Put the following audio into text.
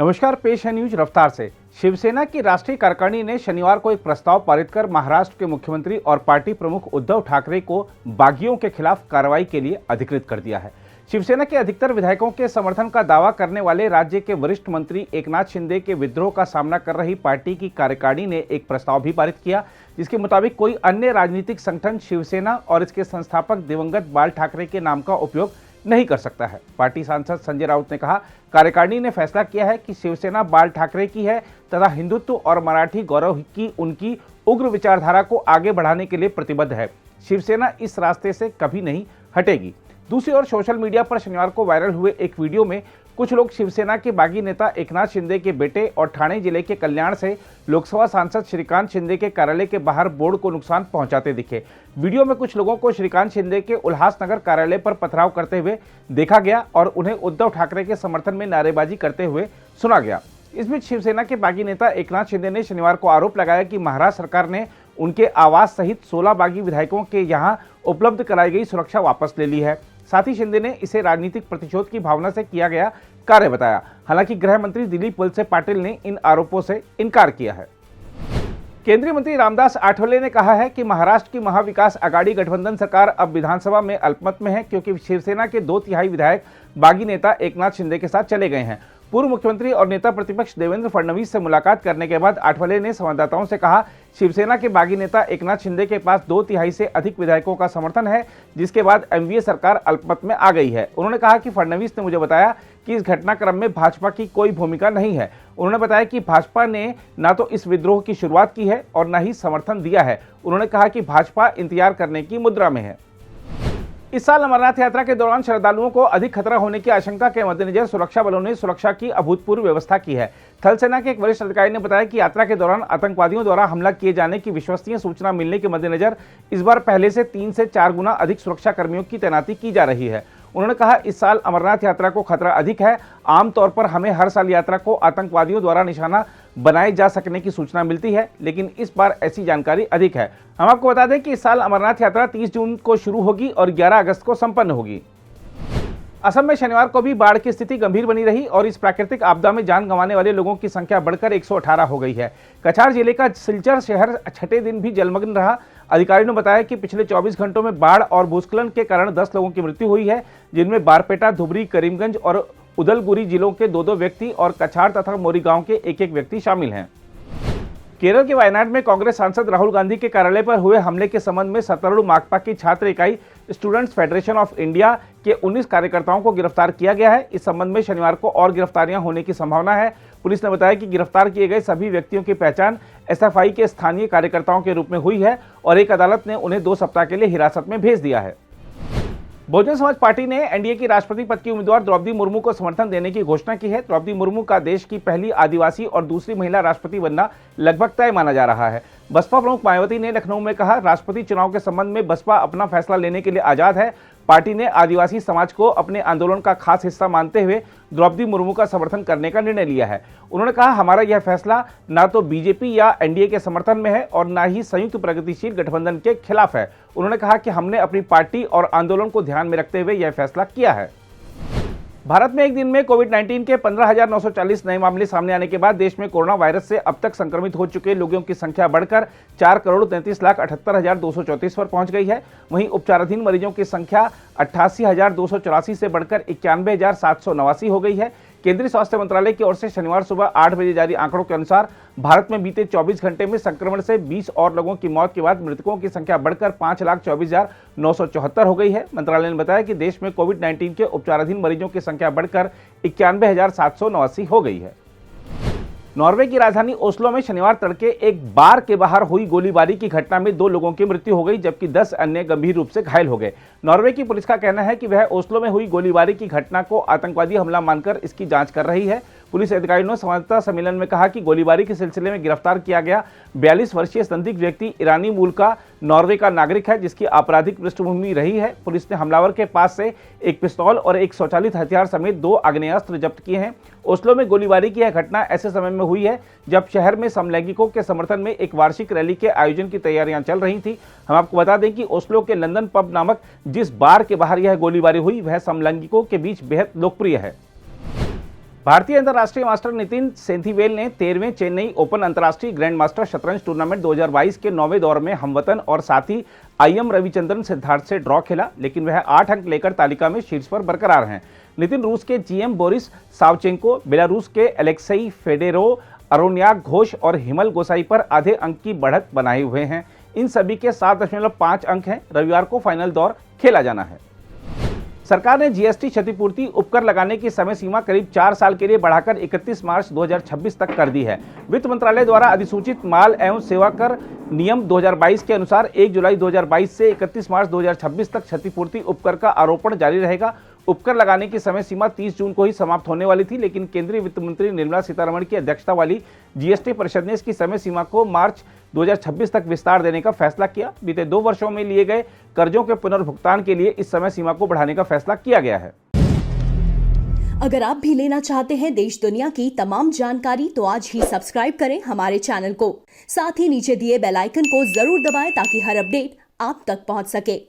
नमस्कार, पेश है न्यूज रफ्तार से। शिवसेना की राष्ट्रीय कार्यकारिणी ने शनिवार को एक प्रस्ताव पारित कर महाराष्ट्र के मुख्यमंत्री और पार्टी प्रमुख उद्धव ठाकरे को बागियों के खिलाफ कार्रवाई के लिए अधिकृत कर दिया है। शिवसेना के अधिकतर विधायकों के समर्थन का दावा करने वाले राज्य के वरिष्ठ मंत्री एकनाथ शिंदे के विद्रोह का सामना कर रही पार्टी की कार्यकारिणी ने एक प्रस्ताव भी पारित किया, जिसके मुताबिक कोई अन्य राजनीतिक संगठन शिवसेना और इसके संस्थापक दिवंगत बाल ठाकरे के नाम का उपयोग नहीं कर सकता है। पार्टी सांसद संजय राउत ने कहा, कार्यकारिणी ने फैसला किया है कि शिवसेना बाल ठाकरे की है तथा हिंदुत्व और मराठी गौरव की उनकी उग्र विचारधारा को आगे बढ़ाने के लिए प्रतिबद्ध है। शिवसेना इस रास्ते से कभी नहीं हटेगी। दूसरी ओर सोशल मीडिया पर शनिवार को वायरल हुए एक वीडियो में कुछ लोग शिवसेना के बागी नेता एकनाथ शिंदे के बेटे और ठाणे जिले के कल्याण से लोकसभा सांसद श्रीकांत शिंदे के कार्यालय के बाहर बोर्ड को नुकसान पहुंचाते दिखे। वीडियो में कुछ लोगों को श्रीकांत शिंदे के उल्लासनगर कार्यालय पर पथराव करते हुए देखा गया और उन्हें उद्धव ठाकरे के समर्थन में नारेबाजी करते हुए सुना गया। इस बीच शिवसेना के बागी नेता एकनाथ शिंदे ने शनिवार को आरोप लगाया कि महाराष्ट्र सरकार ने उनके आवास सहित 16 बागी विधायकों के यहां उपलब्ध कराई गई सुरक्षा वापस ले ली है। साथ ही शिंदे ने इसे राजनीतिक प्रतिशोध की भावना से किया गया कार्य बताया। हालांकि गृह मंत्री दिलीप वलसे पाटिल ने इन आरोपों से इनकार किया है। केंद्रीय मंत्री रामदास आठवले ने कहा है कि महाराष्ट्र की महाविकास आघाड़ी गठबंधन सरकार अब विधानसभा में अल्पमत में है, क्योंकि शिवसेना के 2/3 विधायक बागी नेता एकनाथ शिंदे के साथ चले गए हैं। पूर्व मुख्यमंत्री और नेता प्रतिपक्ष देवेंद्र फडणवीस से मुलाकात करने के बाद आठवले ने संवाददाताओं से कहा, शिवसेना के बागी नेता एकनाथ शिंदे के पास 2/3 से अधिक विधायकों का समर्थन है, जिसके बाद एमवीए सरकार अल्पमत में आ गई है। उन्होंने कहा कि फडणवीस ने मुझे बताया कि इस घटनाक्रम में भाजपा की कोई भूमिका नहीं है। उन्होंने बताया कि भाजपा ने न तो इस विद्रोह की शुरुआत की है और न ही समर्थन दिया है। उन्होंने कहा कि भाजपा इंतजार करने की मुद्रा में है। इस साल अमरनाथ यात्रा के दौरान श्रद्धालुओं को अधिक खतरा होने की आशंका के मद्देनजर सुरक्षा बलों ने सुरक्षा की अभूतपूर्व व्यवस्था की है। थल सेना के एक वरिष्ठ अधिकारी ने बताया कि यात्रा के दौरान आतंकवादियों द्वारा हमला किए जाने की विश्वसनीय सूचना मिलने के मद्देनजर इस बार पहले से 3 से 4 गुना अधिक सुरक्षा कर्मियों की तैनाती की जा रही है। उन्होंने कहा, इस साल अमरनाथ यात्रा को खतरा अधिक है। आमतौर पर हमें हर साल यात्रा को आतंकवादियों द्वारा निशाना बनाए जा सकने की सूचना मिलती है, लेकिन इस बार ऐसी जानकारी अधिक है। हम आपको बता दें कि इस साल अमरनाथ यात्रा 30 जून को शुरू होगी और 11 अगस्त को संपन्न होगी। असम में शनिवार को भी बाढ़ की स्थिति गंभीर बनी रही और इस प्राकृतिक आपदा में जान गंवाने वाले लोगों की संख्या बढ़कर 118 हो गई है। कछार जिले का सिलचर शहर छठे दिन भी जलमग्न रहा। अधिकारियों ने बताया कि पिछले 24 घंटों में बाढ़ और भूस्खलन के कारण 10 लोगों की मृत्यु हुई है, जिनमें बारपेटा, धुबरी, करीमगंज और उदलगुरी जिलों के 2-2 व्यक्ति और कछार तथा मोरीगांव के 1-1 व्यक्ति शामिल हैं। केरल के वायनाड में कांग्रेस सांसद राहुल गांधी के कार्यालय पर हुए हमले के संबंध में सत्तारूढ़ माकपा की छात्र इकाई स्टूडेंट्स फेडरेशन ऑफ इंडिया के 19 कार्यकर्ताओं को गिरफ्तार किया गया है। इस संबंध में शनिवार को और गिरफ्तारियां होने की संभावना है। पुलिस ने बताया कि गिरफ्तार किए गए सभी व्यक्तियों की पहचान एसएफआई के स्थानीय कार्यकर्ताओं के रूप में हुई है और एक अदालत ने उन्हें 2 सप्ताह के लिए हिरासत में भेज दिया है। बहुजन समाज पार्टी ने एनडीए की राष्ट्रपति पद की उम्मीदवार द्रौपदी मुर्मू को समर्थन देने की घोषणा की है। द्रौपदी मुर्मू का देश की पहली आदिवासी और दूसरी महिला राष्ट्रपति बनना लगभग तय माना जा रहा है। बसपा प्रमुख मायावती ने लखनऊ में कहा, राष्ट्रपति चुनाव के संबंध में बसपा अपना फैसला लेने के लिए आजाद है। पार्टी ने आदिवासी समाज को अपने आंदोलन का खास हिस्सा मानते हुए द्रौपदी मुर्मू का समर्थन करने का निर्णय लिया है। उन्होंने कहा, हमारा यह फैसला न तो बीजेपी या एनडीए के समर्थन में है और न ही संयुक्त प्रगतिशील गठबंधन के खिलाफ है। उन्होंने कहा कि हमने अपनी पार्टी और आंदोलन को ध्यान में रखते हुए यह फैसला किया है। भारत में एक दिन में कोविड-19 के 15,940 नए मामले सामने आने के बाद देश में कोरोना वायरस से अब तक संक्रमित हो चुके लोगों की संख्या बढ़कर 4,33,78,234 पर पहुंच गई है। वहीं उपचाराधीन मरीजों की संख्या 88,284 से बढ़कर 91,789 हो गई है। केंद्रीय स्वास्थ्य मंत्रालय की ओर से शनिवार सुबह 8 बजे जारी आंकड़ों के अनुसार भारत में बीते 24 घंटे में संक्रमण से 20 और लोगों की मौत के बाद मृतकों की संख्या बढ़कर 5,24,974 हो गई है। मंत्रालय ने बताया कि देश में कोविड-19 के उपचाराधीन मरीजों की संख्या बढ़कर 91,789 हो गई है। नॉर्वे की राजधानी ओस्लो में शनिवार तड़के एक बार के बाहर हुई गोलीबारी की घटना में 2 लोगों की मृत्यु हो गई, जबकि 10 अन्य गंभीर रूप से घायल हो गए। नॉर्वे की पुलिस का कहना है कि वह ओस्लो में हुई गोलीबारी की घटना को आतंकवादी हमला मानकर इसकी जांच कर रही है। पुलिस अधिकारियों ने संवाददाता सम्मेलन में कहा कि गोलीबारी के सिलसिले में गिरफ्तार किया गया 42 वर्षीय संदिग्ध व्यक्ति ईरानी मूल का नॉर्वे का नागरिक है, जिसकी आपराधिक पृष्ठभूमि रही है। पुलिस ने हमलावर के पास से एक पिस्तौल और एक स्वचालित हथियार समेत 2 आग्नेयास्त्र जब्त किए हैं। ओस्लो में गोलीबारी की यह घटना ऐसे समय में हुई है जब शहर में समलैंगिकों के समर्थन में एक वार्षिक रैली के आयोजन की तैयारियां चल रही थी। हम आपको बता दें कि ओस्लो के लंदन पब नामक जिस बार के बाहर यह गोलीबारी हुई वह समलैंगिकों के बीच बेहद लोकप्रिय है। भारतीय अंतर्राष्ट्रीय मास्टर नितिन सेंथिवेल ने 13वें चेन्नई ओपन अंतर्राष्ट्रीय ग्रैंड मास्टर शतरंज टूर्नामेंट 2022 के 9वें दौर में हमवतन और साथी आईएम रविचंद्रन सिद्धार्थ से ड्रॉ खेला, लेकिन वह 8 अंक लेकर तालिका में शीर्ष पर बरकरार हैं। नितिन रूस के जीएम बोरिस सावचेंको, बेलारूस के एलेक्सेई फेडेरोव, अरोनियाक घोष और हिमल गोसाई पर आधे अंक की बढ़त बनाए हुए हैं। इन सभी के 7.5 अंक हैं। रविवार को फाइनल दौर खेला जाना है। सरकार ने जीएसटी क्षतिपूर्ति उपकर लगाने की समय सीमा करीब 4 साल के लिए बढ़ाकर 31 मार्च 2026 तक कर दी है। वित्त मंत्रालय द्वारा अधिसूचित माल एवं सेवा कर नियम 2022 के अनुसार 1 जुलाई 2022 से 31 मार्च 2026 तक क्षतिपूर्ति उपकर का आरोपण जारी रहेगा। उपकर लगाने की समय सीमा 30 जून को ही समाप्त होने वाली थी, लेकिन केंद्रीय वित्त मंत्री निर्मला सीतारमण की अध्यक्षता वाली जीएसटी परिषद ने इसकी समय सीमा को मार्च 2026 तक विस्तार देने का फैसला किया। बीते 2 वर्षों में लिए गए कर्जों के पुनर्भुगतान के लिए इस समय सीमा को बढ़ाने का फैसला किया गया है। अगर आप भी लेना चाहते हैं देश दुनिया की तमाम जानकारी तो आज ही सब्सक्राइब करें हमारे चैनल को। साथ ही नीचे दिए बेल आइकन को जरूर दबाएं ताकि हर अपडेट आप तक पहुंच सके।